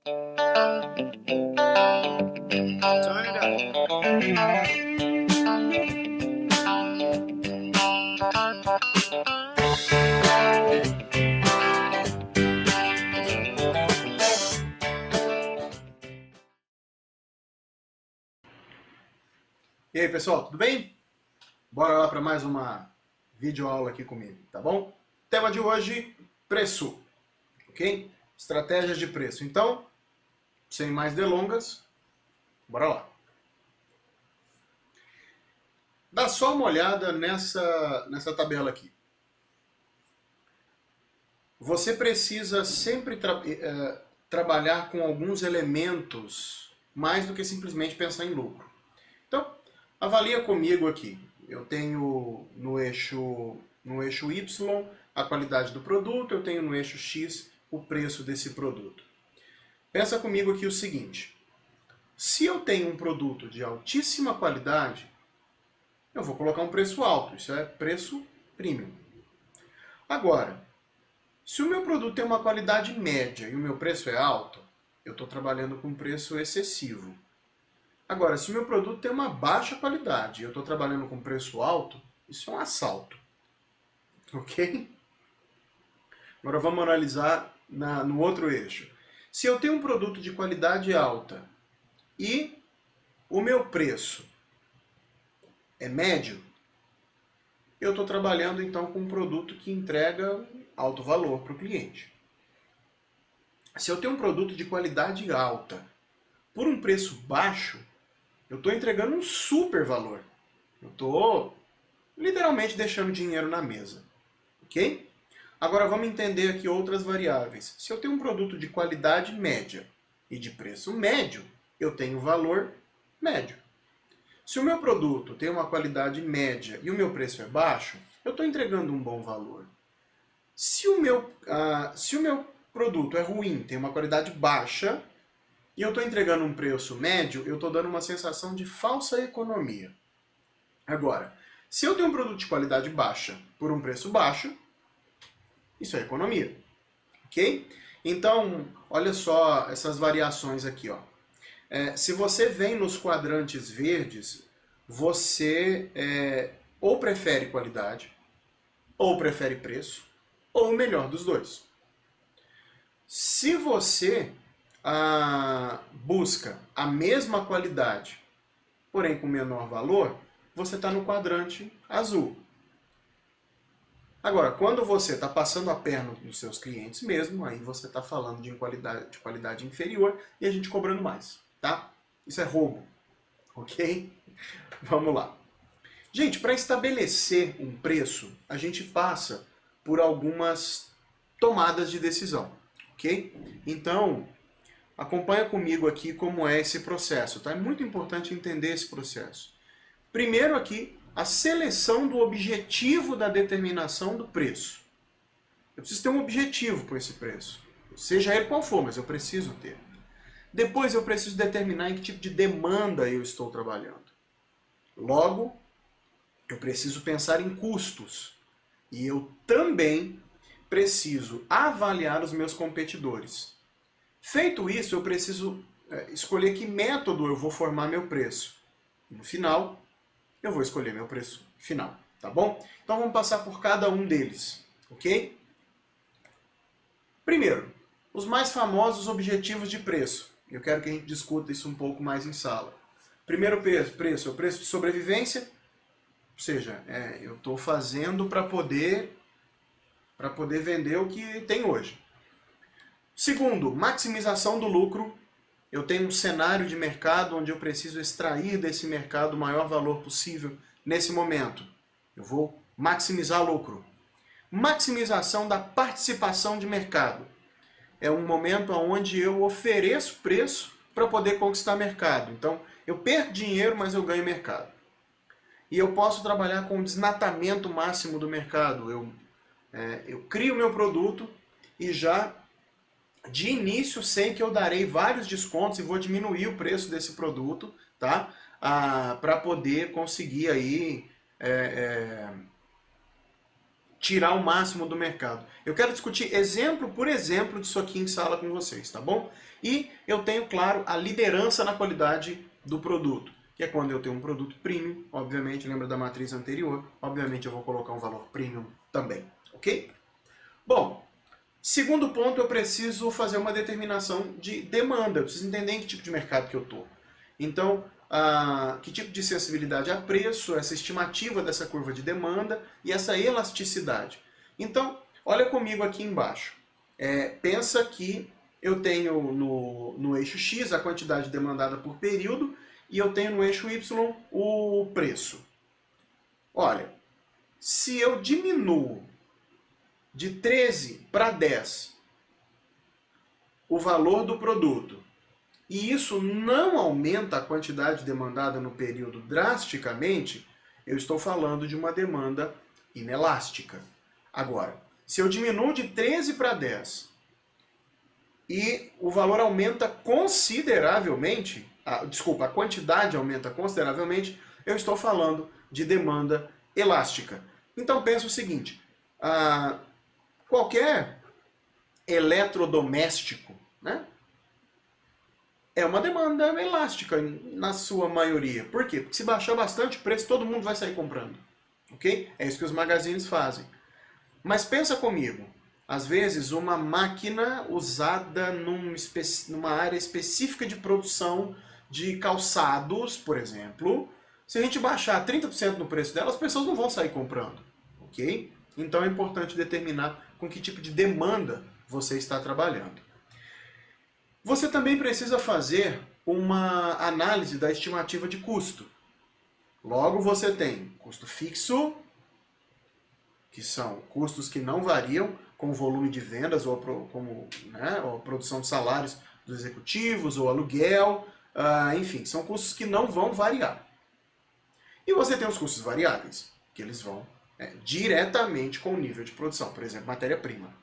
Turn it up. E aí, pessoal, tudo bem? Bora lá para mais uma videoaula aqui comigo, tá bom? Tema de hoje, preço, ok? Estratégias de preço. Então, sem mais delongas, bora lá. Dá só uma olhada nessa tabela aqui. Você precisa sempre trabalhar com alguns elementos mais do que simplesmente pensar em lucro. Então, avalia comigo aqui. Eu tenho no eixo Y a qualidade do produto, eu tenho no eixo X o preço desse produto. Pensa comigo aqui o seguinte: se eu tenho um produto de altíssima qualidade, eu vou colocar um preço alto, isso é preço premium. Agora, se o meu produto tem uma qualidade média e o meu preço é alto, eu estou trabalhando com preço excessivo. Agora, se o meu produto tem uma baixa qualidade e eu estou trabalhando com preço alto, isso é um assalto. Ok? Agora vamos analisar no outro eixo. Se eu tenho um produto de qualidade alta e o meu preço é médio, eu estou trabalhando então com um produto que entrega alto valor para o cliente. Se eu tenho um produto de qualidade alta por um preço baixo, eu estou entregando um super valor. Eu estou literalmente deixando dinheiro na mesa. Ok? Agora vamos entender aqui outras variáveis. Se eu tenho um produto de qualidade média e de preço médio, eu tenho valor médio. Se o meu produto tem uma qualidade média e o meu preço é baixo, eu estou entregando um bom valor. Se o meu produto é ruim, tem uma qualidade baixa, e eu estou entregando um preço médio, eu estou dando uma sensação de falsa economia. Agora, se eu tenho um produto de qualidade baixa por um preço baixo, isso é economia. Ok? Então, olha só essas variações aqui. Ó. Se você vem nos quadrantes verdes, você ou prefere qualidade, ou prefere preço, ou o melhor dos dois. Se você busca a mesma qualidade, porém com menor valor, você está no quadrante azul. Agora, quando você está passando a perna nos seus clientes mesmo, aí você está falando de qualidade inferior e a gente cobrando mais, tá? Isso é roubo, ok? Vamos lá. Gente, para estabelecer um preço, a gente passa por algumas tomadas de decisão, ok? Então, acompanha comigo aqui como é esse processo, tá? É muito importante entender esse processo. Primeiro aqui, a seleção do objetivo da determinação do preço. Eu preciso ter um objetivo com esse preço. Seja ele qual for, mas eu preciso ter. Depois eu preciso determinar em que tipo de demanda eu estou trabalhando. Logo, eu preciso pensar em custos. E eu também preciso avaliar os meus competidores. Feito isso, eu preciso escolher que método eu vou formar meu preço. No final, eu vou escolher meu preço final, tá bom? Então vamos passar por cada um deles, ok? Primeiro, os mais famosos objetivos de preço. Eu quero que a gente discuta isso um pouco mais em sala. Primeiro preço é o preço de sobrevivência, ou seja, eu estou fazendo para poder vender o que tem hoje. Segundo, maximização do lucro. Eu tenho um cenário de mercado onde eu preciso extrair desse mercado o maior valor possível nesse momento. Eu vou maximizar lucro. Maximização da participação de mercado. É um momento onde eu ofereço preço para poder conquistar mercado. Então, eu perco dinheiro, mas eu ganho mercado. E eu posso trabalhar com o desmatamento máximo do mercado. Eu crio meu produto e já de início sei que eu darei vários descontos e vou diminuir o preço desse produto, tá? Para poder conseguir aí tirar o máximo do mercado. Eu quero discutir exemplo por exemplo disso aqui em sala com vocês, tá bom? E eu tenho, claro, a liderança na qualidade do produto, que é quando eu tenho um produto premium, obviamente, lembra da matriz anterior, obviamente eu vou colocar um valor premium também, ok? Bom, segundo ponto, eu preciso fazer uma determinação de demanda, eu preciso entender em que tipo de mercado que eu estou. Então, que tipo de sensibilidade a preço, essa estimativa dessa curva de demanda e essa elasticidade. Então, olha comigo aqui embaixo. Pensa que eu tenho no eixo X a quantidade demandada por período e eu tenho no eixo Y o preço. Olha, se eu diminuo de 13 para 10 o valor do produto e isso não aumenta a quantidade demandada no período drasticamente, eu estou falando de uma demanda inelástica. Agora, se eu diminuo de 13 para 10 e o valor aumenta consideravelmente, a quantidade aumenta consideravelmente, eu estou falando de demanda elástica. Então pensa o seguinte, qualquer eletrodoméstico, né, é uma demanda elástica na sua maioria. Por quê? Porque se baixar bastante o preço, todo mundo vai sair comprando. Ok? É isso que os magazines fazem. Mas pensa comigo, às vezes uma máquina usada numa área específica de produção de calçados, por exemplo, se a gente baixar 30% no preço dela, as pessoas não vão sair comprando. Ok? Então é importante determinar com que tipo de demanda você está trabalhando. Você também precisa fazer uma análise da estimativa de custo. Logo, você tem custo fixo, que são custos que não variam com o volume de vendas ou a produção de salários dos executivos ou aluguel, enfim, são custos que não vão variar. E você tem os custos variáveis, que eles vão diretamente com o nível de produção, por exemplo, matéria-prima.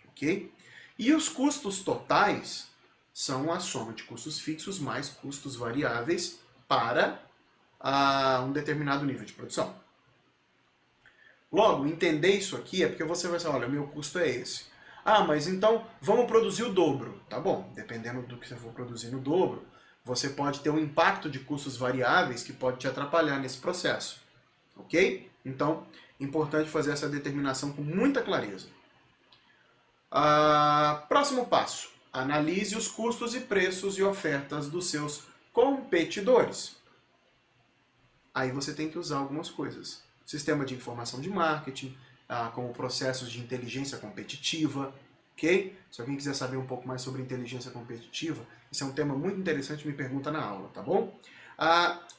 Ok? E os custos totais são a soma de custos fixos mais custos variáveis para um determinado nível de produção. Logo, entender isso aqui é porque você vai falar, olha, meu custo é esse. Mas então vamos produzir o dobro. Tá bom, dependendo do que você for produzir no dobro, você pode ter um impacto de custos variáveis que pode te atrapalhar nesse processo. Ok? Então, importante fazer essa determinação com muita clareza. Próximo passo. Analise os custos e preços e ofertas dos seus competidores. Aí você tem que usar algumas coisas. Sistema de informação de marketing, como processos de inteligência competitiva, ok? Se alguém quiser saber um pouco mais sobre inteligência competitiva, esse é um tema muito interessante, me pergunta na aula, tá bom?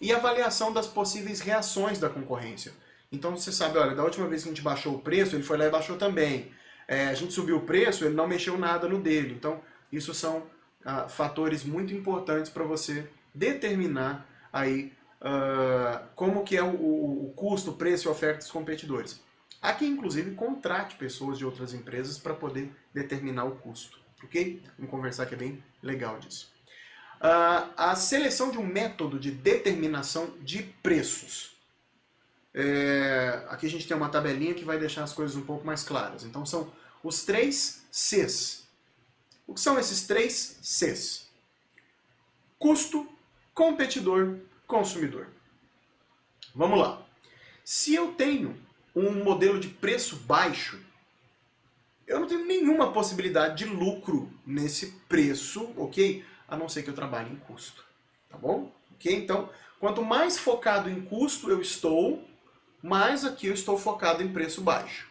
E avaliação das possíveis reações da concorrência. Então você sabe, olha, da última vez que a gente baixou o preço, ele foi lá e baixou também. A gente subiu o preço, ele não mexeu nada no dele. Então, isso são fatores muito importantes para você determinar aí como que é o custo, o preço e a oferta dos competidores. Aqui, inclusive, contrate pessoas de outras empresas para poder determinar o custo. Ok? Vamos conversar que é bem legal disso. A seleção de um método de determinação de preços. Aqui a gente tem uma tabelinha que vai deixar as coisas um pouco mais claras. Então são os 3 Cs. O que são esses 3 Cs? Custo, competidor, consumidor. Vamos lá. Se eu tenho um modelo de preço baixo, eu não tenho nenhuma possibilidade de lucro nesse preço, ok? A não ser que eu trabalhe em custo, tá bom? Ok? Então, quanto mais focado em custo eu estou, mais aqui eu estou focado em preço baixo.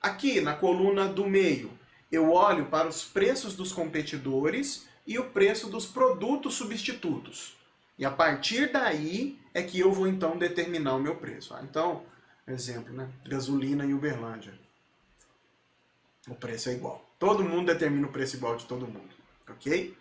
Aqui na coluna do meio, eu olho para os preços dos competidores e o preço dos produtos substitutos. E a partir daí é que eu vou então determinar o meu preço. Então, exemplo, né? Gasolina em Uberlândia. O preço é igual. Todo mundo determina o preço igual de todo mundo. Ok?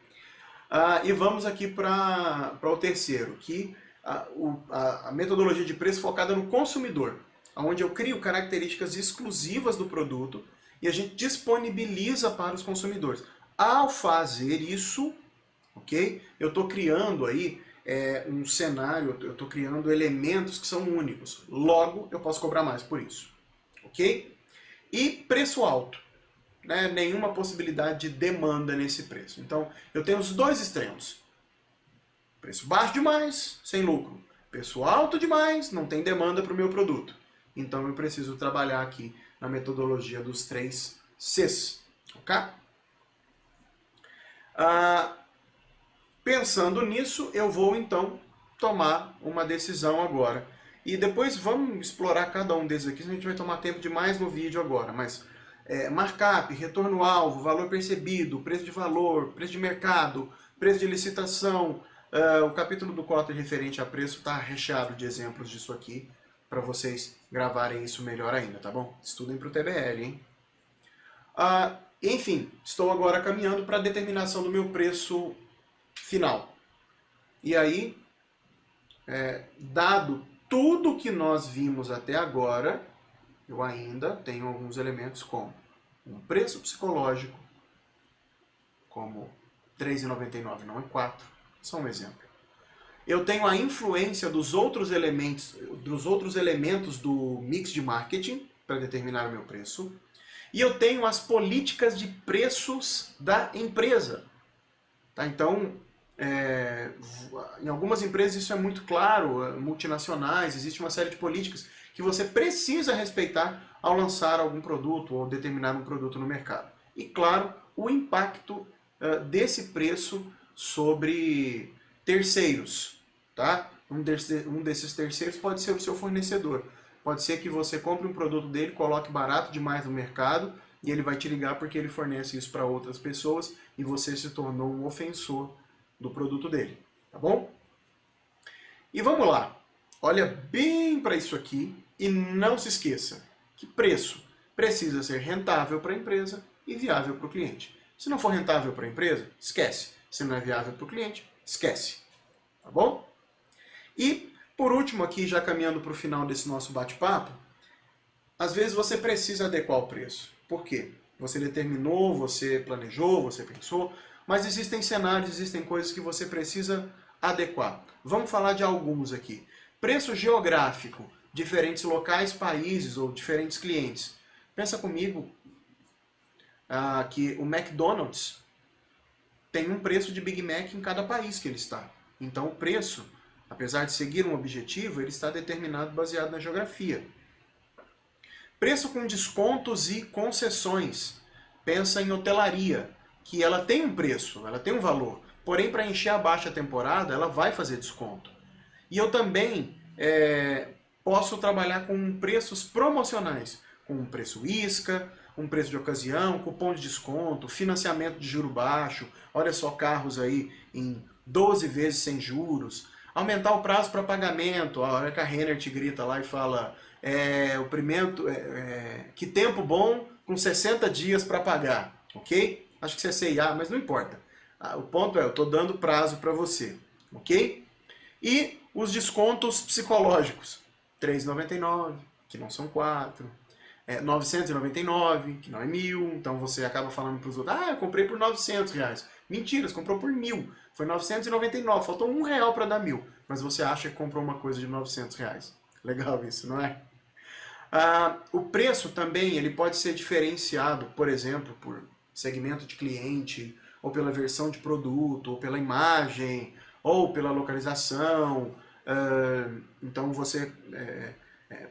E vamos aqui para o terceiro, que a metodologia de preço focada no consumidor, onde eu crio características exclusivas do produto e a gente disponibiliza para os consumidores. Ao fazer isso, ok? Eu estou criando aí um cenário, eu estou criando elementos que são únicos. Logo, eu posso cobrar mais por isso. Ok? E preço alto. Né? Nenhuma possibilidade de demanda nesse preço. Então, eu tenho os dois extremos. Preço baixo demais, sem lucro. Preço alto demais, não tem demanda para o meu produto. Então, eu preciso trabalhar aqui na metodologia dos 3 Cs. Ok? Pensando nisso, eu vou então tomar uma decisão agora. E depois vamos explorar cada um desses aqui, a gente vai tomar tempo demais no vídeo agora, mas markup, retorno-alvo, valor percebido, preço de valor, preço de mercado, preço de licitação, o capítulo do cota referente a preço está recheado de exemplos disso aqui, para vocês gravarem isso melhor ainda, tá bom? Estudem para o TBL, hein? Enfim, estou agora caminhando para a determinação do meu preço final. E aí, dado tudo que nós vimos até agora, eu ainda tenho alguns elementos como um preço psicológico, como R$3,99 não é 4, só um exemplo. Eu tenho a influência dos outros elementos do mix de marketing para determinar o meu preço. E eu tenho as políticas de preços da empresa. Tá? Então, em algumas empresas isso é muito claro, multinacionais, existe uma série de políticas que você precisa respeitar ao lançar algum produto ou determinar um produto no mercado. E claro, o impacto desse preço sobre terceiros. Tá? Um desses terceiros pode ser o seu fornecedor. Pode ser que você compre um produto dele, coloque barato demais no mercado e ele vai te ligar porque ele fornece isso para outras pessoas e você se tornou um ofensor do produto dele, tá bom? E vamos lá. Olha bem para isso aqui e não se esqueça que preço precisa ser rentável para a empresa e viável para o cliente. Se não for rentável para a empresa, esquece. Se não é viável para o cliente, esquece. Tá bom? E, por último aqui, já caminhando para o final desse nosso bate-papo, às vezes você precisa adequar o preço. Por quê? Você determinou, você planejou, você pensou, mas existem cenários, existem coisas que você precisa adequar. Vamos falar de alguns aqui. Preço geográfico, diferentes locais, países ou diferentes clientes. Pensa comigo que o McDonald's tem um preço de Big Mac em cada país que ele está. Então o preço, apesar de seguir um objetivo, ele está determinado baseado na geografia. Preço com descontos e concessões. Pensa em hotelaria, que ela tem um preço, ela tem um valor. Porém, para encher a baixa temporada, ela vai fazer desconto. E eu também posso trabalhar com preços promocionais, com um preço isca, um preço de ocasião, cupom de desconto, financiamento de juro baixo, olha só carros aí em 12 vezes sem juros, aumentar o prazo para pagamento, a hora que a Renner te grita lá e fala que tempo bom com 60 dias para pagar, ok? Acho que você é CIA, mas não importa. O ponto é, eu estou dando prazo para você, ok? E os descontos psicológicos, R$3,99, que não são 4, R$999, que não é 1.000, então você acaba falando para os outros, eu comprei por R$900. Mentira, você comprou por 1.000, foi R$999, faltou R$1 para dar 1.000, mas você acha que comprou uma coisa de R$900. Legal isso, não é? O preço também ele pode ser diferenciado, por exemplo, por segmento de cliente, ou pela versão de produto, ou pela imagem, ou pela localização. Então você,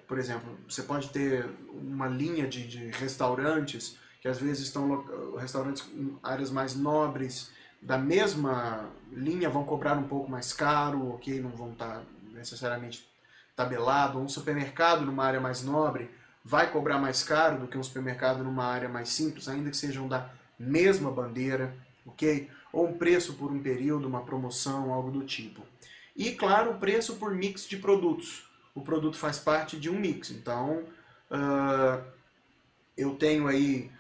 por exemplo, você pode ter uma linha de restaurantes, que às vezes estão restaurantes em áreas mais nobres, da mesma linha vão cobrar um pouco mais caro, ok? Não vão estar necessariamente tabelado. Um supermercado numa área mais nobre vai cobrar mais caro do que um supermercado numa área mais simples, ainda que sejam da mesma bandeira, ok? Ou um preço por um período, uma promoção, algo do tipo. E, claro, o preço por mix de produtos. O produto faz parte de um mix, então eu tenho aí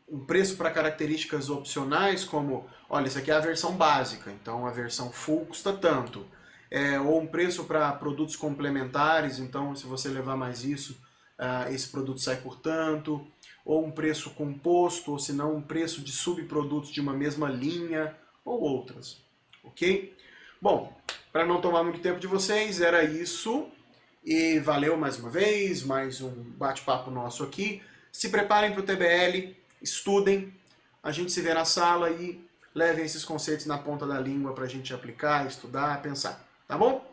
um preço para características opcionais, como, olha, isso aqui é a versão básica, então a versão full custa tanto. Ou um preço para produtos complementares, então se você levar mais isso, esse produto sai por tanto. Ou um preço composto, ou se não um preço de subprodutos de uma mesma linha, ou outras. Ok? Bom, para não tomar muito tempo de vocês, era isso. E valeu mais uma vez, mais um bate-papo nosso aqui. Se preparem para o TBL, estudem, a gente se vê na sala e levem esses conceitos na ponta da língua para a gente aplicar, estudar, pensar. Tá bom?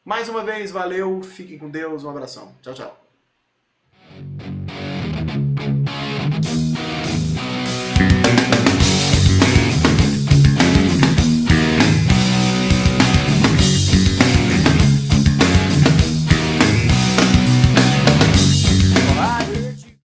Mais uma vez, valeu, fiquem com Deus, um abração. Tchau, tchau.